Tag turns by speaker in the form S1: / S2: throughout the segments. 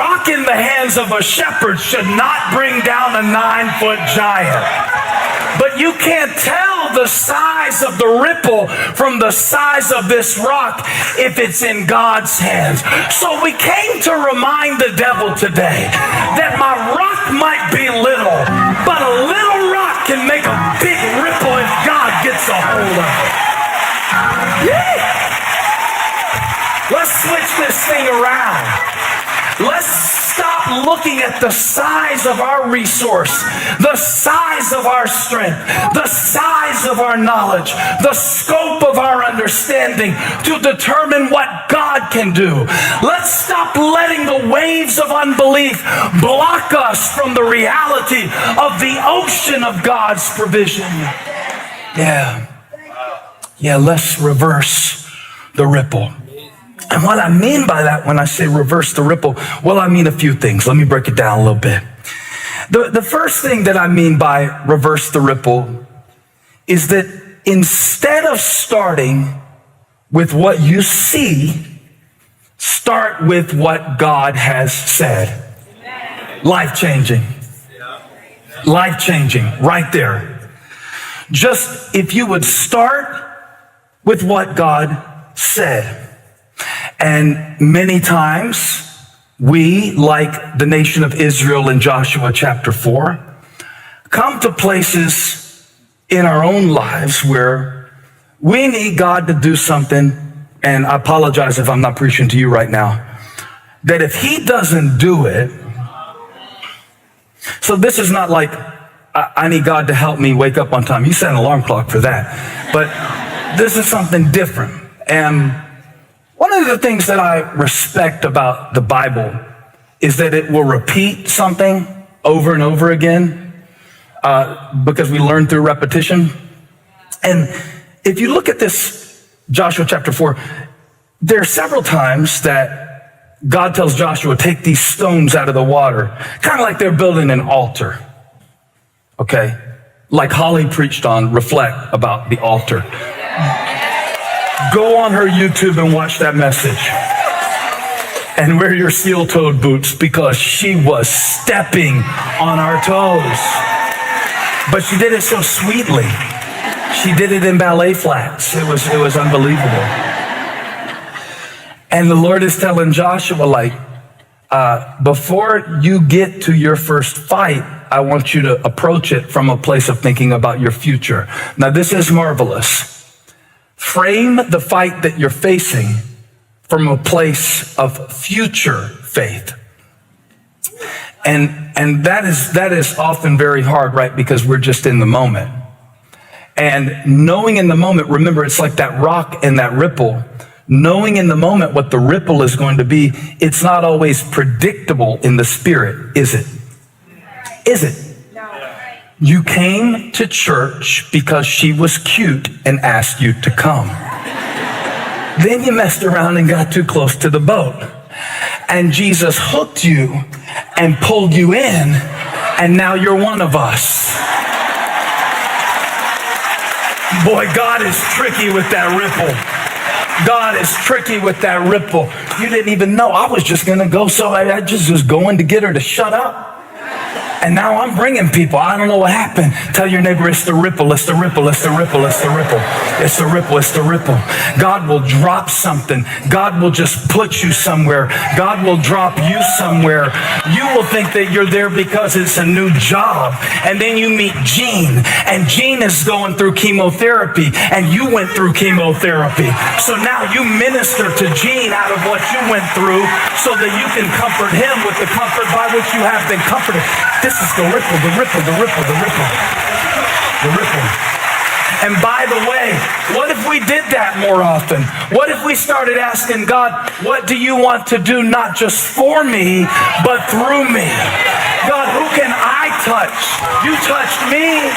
S1: rock in the hands of a shepherd should not bring down a 9-foot giant. But you can't tell the size of the ripple from the size of this rock if it's in God's hands. So we came to remind the devil today that my rock might be little, but a little rock can make a big ripple if God gets a hold of it. Yeah. Let's switch this thing around. Let's stop looking at the size of our resource, the size of our strength, the size of our knowledge, the scope of our understanding to determine what God can do. Let's stop letting the waves of unbelief block us from the reality of the ocean of God's provision. Yeah, let's reverse the ripple. And what I mean by that when I say reverse the ripple, well, I mean a few things. Let me break it down a little bit. The first thing that I mean by reverse the ripple is that instead of starting with what you see, start with what God has said. Life-changing. Life-changing, right there. Just if you would start with what God said. And many times we, like the nation of Israel in Joshua chapter 4, come to places in our own lives where we need God to do something. And I apologize if I'm not preaching to you right now, that if he doesn't do it, so this is not like I need God to help me wake up on time. You set an alarm clock for that. But this is something different. And one of the things that I respect about the Bible is that it will repeat something over and over again because we learn through repetition. And if you look at this Joshua chapter 4, there are several times that God tells Joshua, take these stones out of the water, kind of like they're building an altar. Okay? Like Holly preached on Reflect about the altar. Go on her YouTube and watch that message. And wear your steel-toed boots because she was stepping on our toes. But she did it so sweetly. She did it in ballet flats. It was unbelievable. And the Lord is telling Joshua, like, before you get to your first fight, I want you to approach it from a place of thinking about your future. Now, this is marvelous. Frame the fight that you're facing from a place of future faith. And that is often very hard, right? Because we're just in the moment. And knowing in the moment, remember, it's like that rock and that ripple. Knowing in the moment what the ripple is going to be, it's not always predictable in the spirit, is it? Is it? You came to church because she was cute and asked you to come. Then you messed around and got too close to the boat. And Jesus hooked you and pulled you in, and now you're one of us. Boy, God is tricky with that ripple. God is tricky with that ripple. You didn't even know. I was just going to go, so I just was going to get her to shut up. And now I'm bringing people. I don't know what happened. Tell your neighbor, it's the ripple, it's the ripple, it's the ripple, it's the ripple. It's the ripple, it's the ripple. God will drop something. God will just put you somewhere. God will drop you somewhere. You will think that you're there because it's a new job. And then you meet Jean. And Jean is going through chemotherapy. And you went through chemotherapy. So now you minister to Jean out of what you went through so that you can comfort him with the comfort by which you have been comforted. This is the ripple, the ripple, the ripple, the ripple, the ripple. And by the way, what if we did that more often? What if we started asking God, what do you want to do not just for me, but through me? God, who can I touch? You touched me.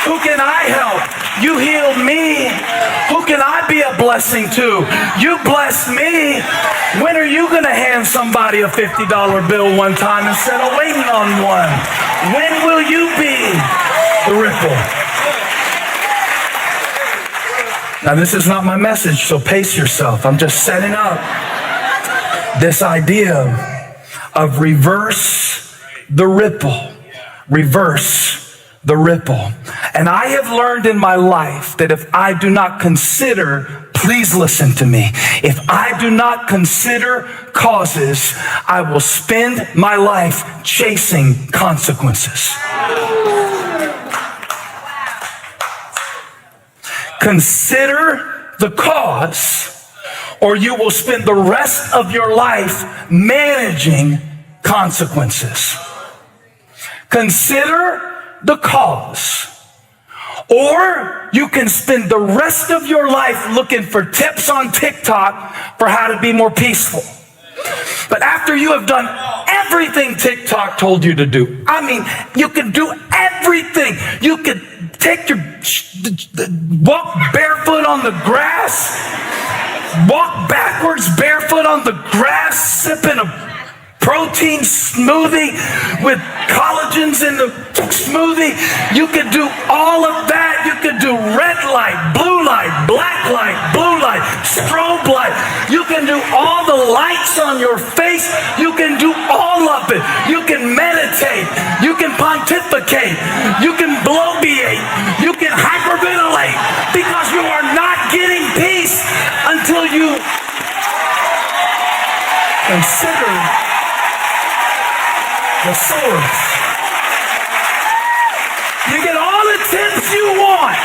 S1: Who can I help? You healed me. Who can I be a blessing to? You blessed me. When are you going to hand somebody a $50 bill one time instead of waiting on one? When will you be the ripple? Now, this is not my message, so pace yourself. I'm just setting up this idea of reverse the ripple. Reverse the ripple. And I have learned in my life that if I do not consider, please listen to me, if I do not consider causes, I will spend my life chasing consequences. Consider the cause, or you will spend the rest of your life managing consequences. Consider the cause, or you can spend the rest of your life looking for tips on TikTok for how to be more peaceful. But after you have done everything TikTok told you to do, I mean, you can do everything. You can take your, walk barefoot on the grass, walk backwards barefoot on the grass, sipping a protein smoothie with collagens in the smoothie. You could do all of that. You could do red light, blue light, black light, blue light, strobe light. You can do all the lights on your face. You can do all of it. You can meditate. You can pontificate. You can bloviate. You can hyperventilate, because you are not getting peace until you consider the source. You get all the tips you want,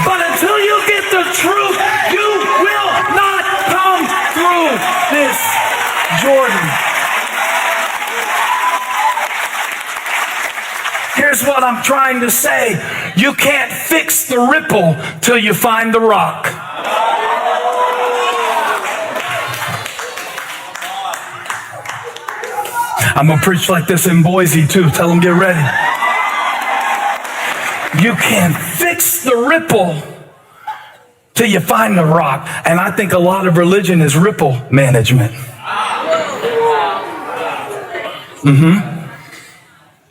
S1: but until you get the truth, you will not come through this Jordan. Here's what I'm trying to say. You can't fix the ripple till you find the rock. I'm going to preach like this in Boise too. Tell them get ready. You can't fix the ripple till you find the rock. And I think a lot of religion is ripple management.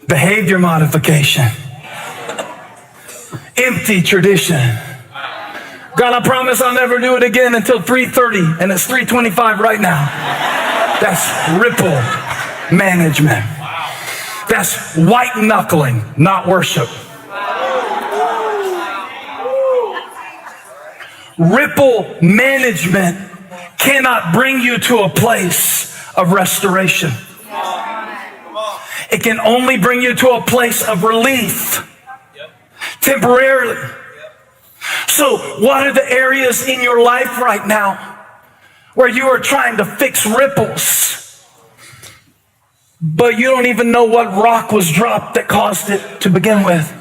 S1: Behavior modification. Empty tradition. God, I promise I'll never do it again until 3:30, and it's 3:25 right now. That's ripple management. That's white knuckling, not worship. Ripple management cannot bring you to a place of restoration. It can only bring you to a place of relief temporarily. So what are the areas in your life right now where you are trying to fix ripples, but you don't even know what rock was dropped that caused it to begin with?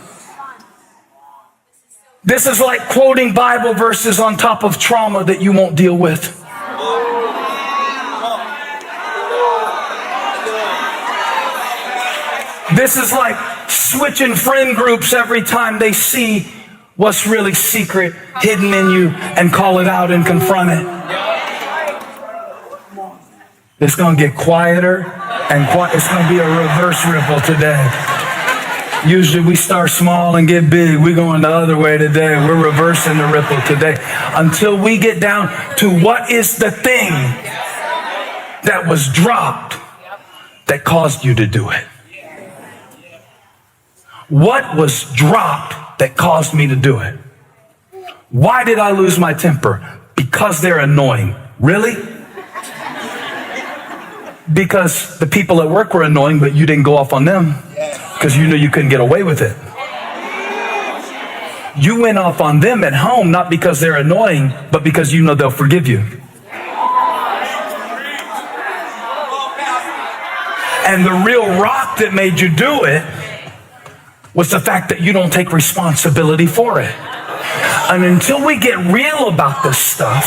S1: This is like quoting Bible verses on top of trauma that you won't deal with. This is like switching friend groups every time they see what's really secret, hidden in you, and call it out and confront it. It's going to get quieter and quiet. It's going to be a reverse ripple today. Usually we start small and get big. We're going the other way today. We're reversing the ripple today until we get down to what is the thing that was dropped that caused you to do it. What was dropped that caused me to do it? Why did I lose my temper? Because they're annoying. Really? Because the people at work were annoying, but you didn't go off on them because you knew you couldn't get away with it. You went off on them at home, not because they're annoying, but because you know they'll forgive you. And the real rock that made you do it was the fact that you don't take responsibility for it. And until we get real about this stuff,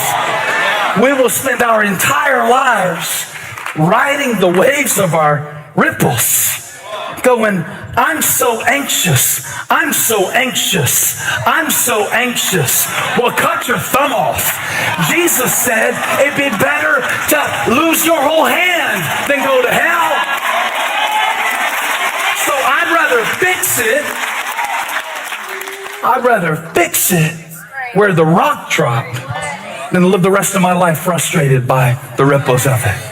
S1: we will spend our entire lives riding the waves of our ripples, going, I'm so anxious, I'm so anxious, I'm so anxious. Well, cut your thumb off. Jesus said it'd be better to lose your whole hand than go to hell. So I'd rather fix it. I'd rather fix it where the rock dropped than live the rest of my life frustrated by the ripples of it.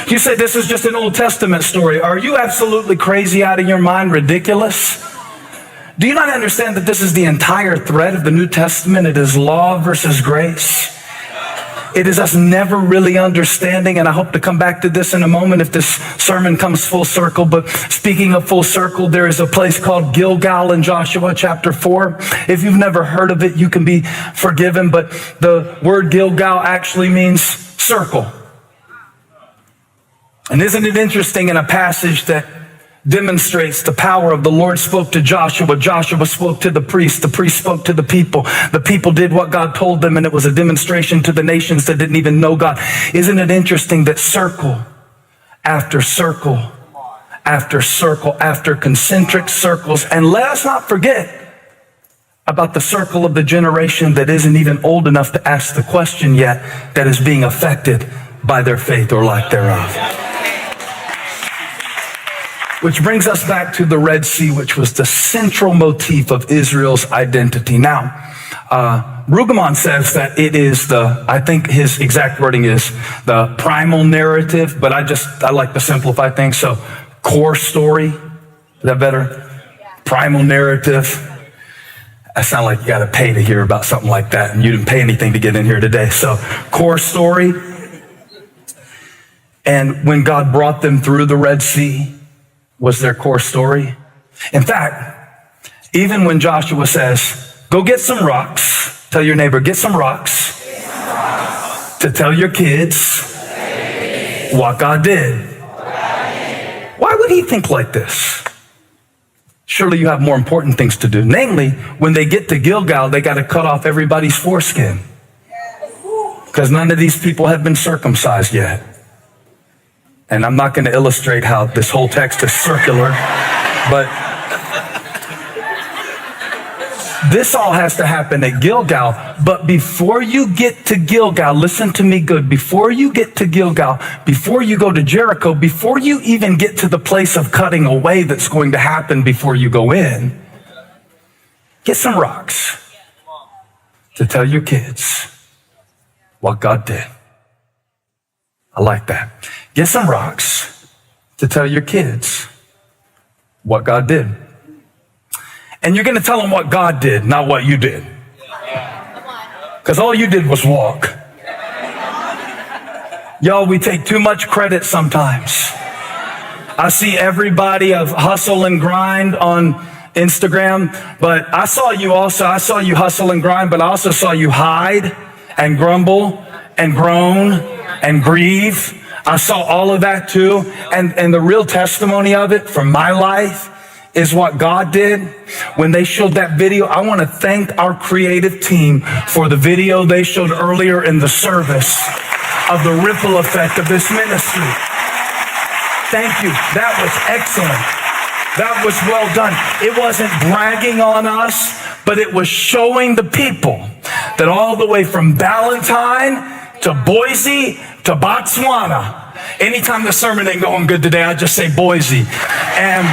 S1: You say this is just an Old Testament story. Are you absolutely crazy, out of your mind, ridiculous? Do you not understand that this is the entire thread of the New Testament? It is law versus grace. It is us never really understanding, and I hope to come back to this in a moment if this sermon comes full circle. But speaking of full circle, there is a place called Gilgal in Joshua chapter 4. If you've never heard of it, you can be forgiven. But the word Gilgal actually means circle. And isn't it interesting, in a passage that demonstrates the power of the Lord spoke to Joshua, Joshua spoke to the priest spoke to the people did what God told them, and it was a demonstration to the nations that didn't even know God. Isn't it interesting that circle after circle after circle after concentric circles, and let us not forget about the circle of the generation that isn't even old enough to ask the question yet, that is being affected by their faith or lack thereof. Which brings us back to the Red Sea, which was the central motif of Israel's identity. Now, Brueggemann says that it is I think his exact wording is the primal narrative, but I like to simplify things. So, core story, is that better? Primal narrative. I sound like you got to pay to hear about something like that, and you didn't pay anything to get in here today. So, core story. And when God brought them through the Red Sea, was their core story. In fact, even when Joshua says, go get some rocks, tell your neighbor, get some rocks, to tell your kids what God did. Why would he think like this? Surely you have more important things to do. Namely, when they get to Gilgal, they got to cut off everybody's foreskin, because none of these people have been circumcised yet. And I'm not going to illustrate how this whole text is circular, but this all has to happen at Gilgal. But before you get to Gilgal, listen to me good. Before you get to Gilgal, before you go to Jericho, before you even get to the place of cutting away that's going to happen before you go in, get some rocks to tell your kids what God did. I like that. Get some rocks to tell your kids what God did. And you're going to tell them what God did, not what you did. Because all you did was walk. Y'all, we take too much credit sometimes. I see everybody of hustle and grind on Instagram, but I saw you hustle and grind, but I also saw you hide and grumble and groan and grieve. I saw all of that too. And the real testimony of it from my life is what God did when they showed that video. I want to thank our creative team for the video they showed earlier in the service of the ripple effect of this ministry. Thank you. That was excellent. That was well done. It wasn't bragging on us, but it was showing the people that all the way from Ballantyne to Boise to Botswana. Anytime the sermon ain't going good today, I just say Boise. And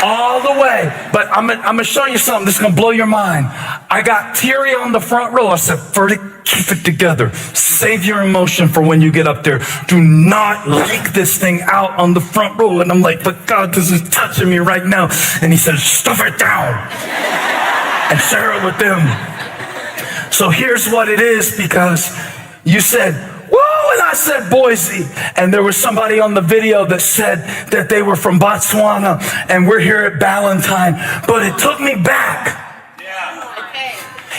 S1: all the way. But I'm going to show you something that's going to blow your mind. I got teary on the front row. I said, Furtick, keep it together. Save your emotion for when you get up there. Do not leak this thing out on the front row. And I'm like, but God, this is touching me right now. And he said, stuff it down and share it with them. So here's what it is, because you said, whoa, and I said Boise. And there was somebody on the video that said that they were from Botswana and we're here at Ballantyne. But it took me back.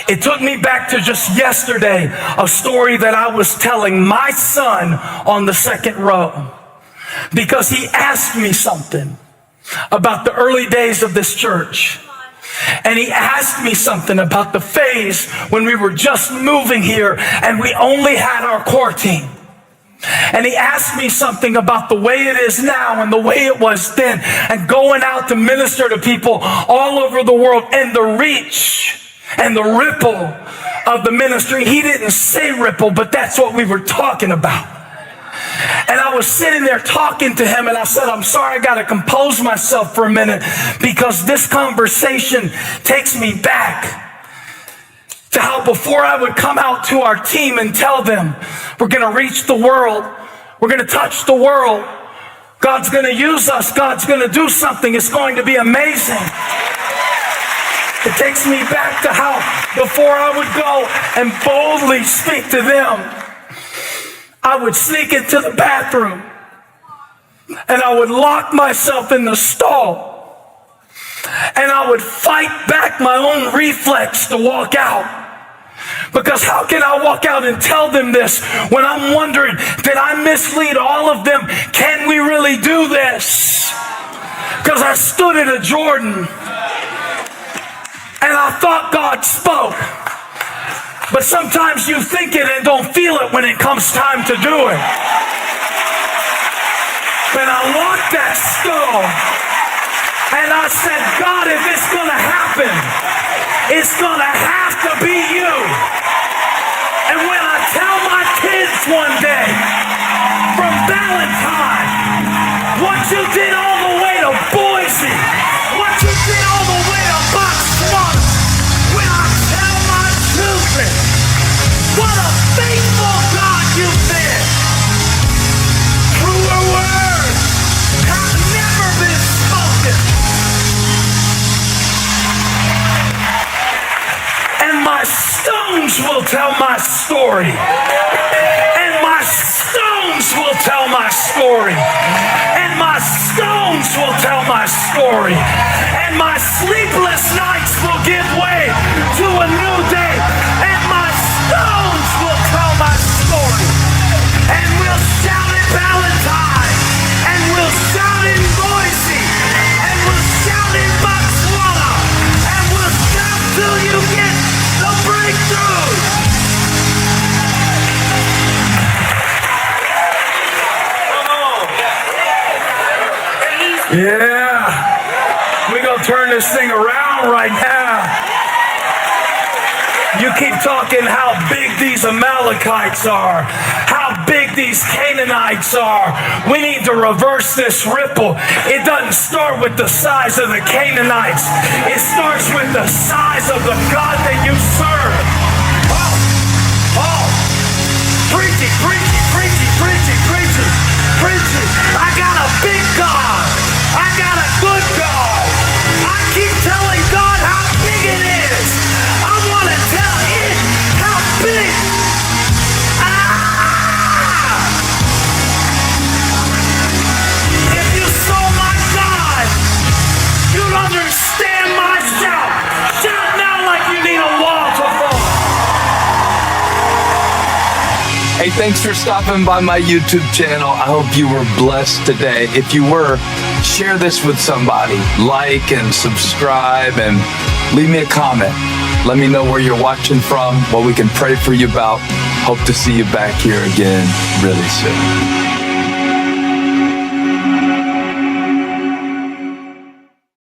S1: It took me back to just yesterday, a story that I was telling my son on the second row, because he asked me something about the early days of this church. And he asked me something about the phase when we were just moving here and we only had our core team. And he asked me something about the way it is now and the way it was then, and going out to minister to people all over the world, and the reach and the ripple of the ministry. He didn't say ripple, but that's what we were talking about. And I was sitting there talking to him, and I said, I'm sorry, I got to compose myself for a minute, because this conversation takes me back to how before I would come out to our team and tell them we're going to reach the world We're going to touch the world. God's going to use us. God's going to do something. It's going to be amazing. It takes me back to how before I would go and boldly speak to them, I would sneak into the bathroom and I would lock myself in the stall and I would fight back my own reflex to walk out. Because how can I walk out and tell them this when I'm wondering, did I mislead all of them? Can we really do this? Because I stood at a Jordan and I thought God spoke. But sometimes you think it and don't feel it when it comes time to do it. But I locked that stall and I said, God, if it's going to happen, it's going to have to be you. And when I tell my kids one day from Valentine what you did all the way to Boise, what you did all the way to Botswana, when I tell my children what a faithful God you've been, truer words have never been spoken. And my stones will tell my story. And my stones will tell my story. And my stones will tell my story. And my sleepless nights will give way to a new day. And my stones will tell my story. And we'll shout at Valentine. And we'll shout in Boise. And we'll shout in Botswana. And we'll shout till you get the breakthrough. Yeah. We're going to turn this thing around right now. You keep talking how big these Amalekites are, how big these Canaanites are. We need to reverse this ripple. It doesn't start with the size of the Canaanites. It starts with the size of the God that you serve. Oh, preaching, preaching, preaching, preaching, preaching, preaching. I got a big God. I got a good God. I keep telling God how big it is. I want to tell it how big. If you saw my God, you'd understand my shout. Shout now like you need a wall to fall.
S2: Hey, thanks for stopping by my YouTube channel. I hope you were blessed today. If you were, share this with somebody. Like and subscribe and leave me a comment. Let me know where you're watching from, what we can pray for you about. Hope to see you back here again really soon.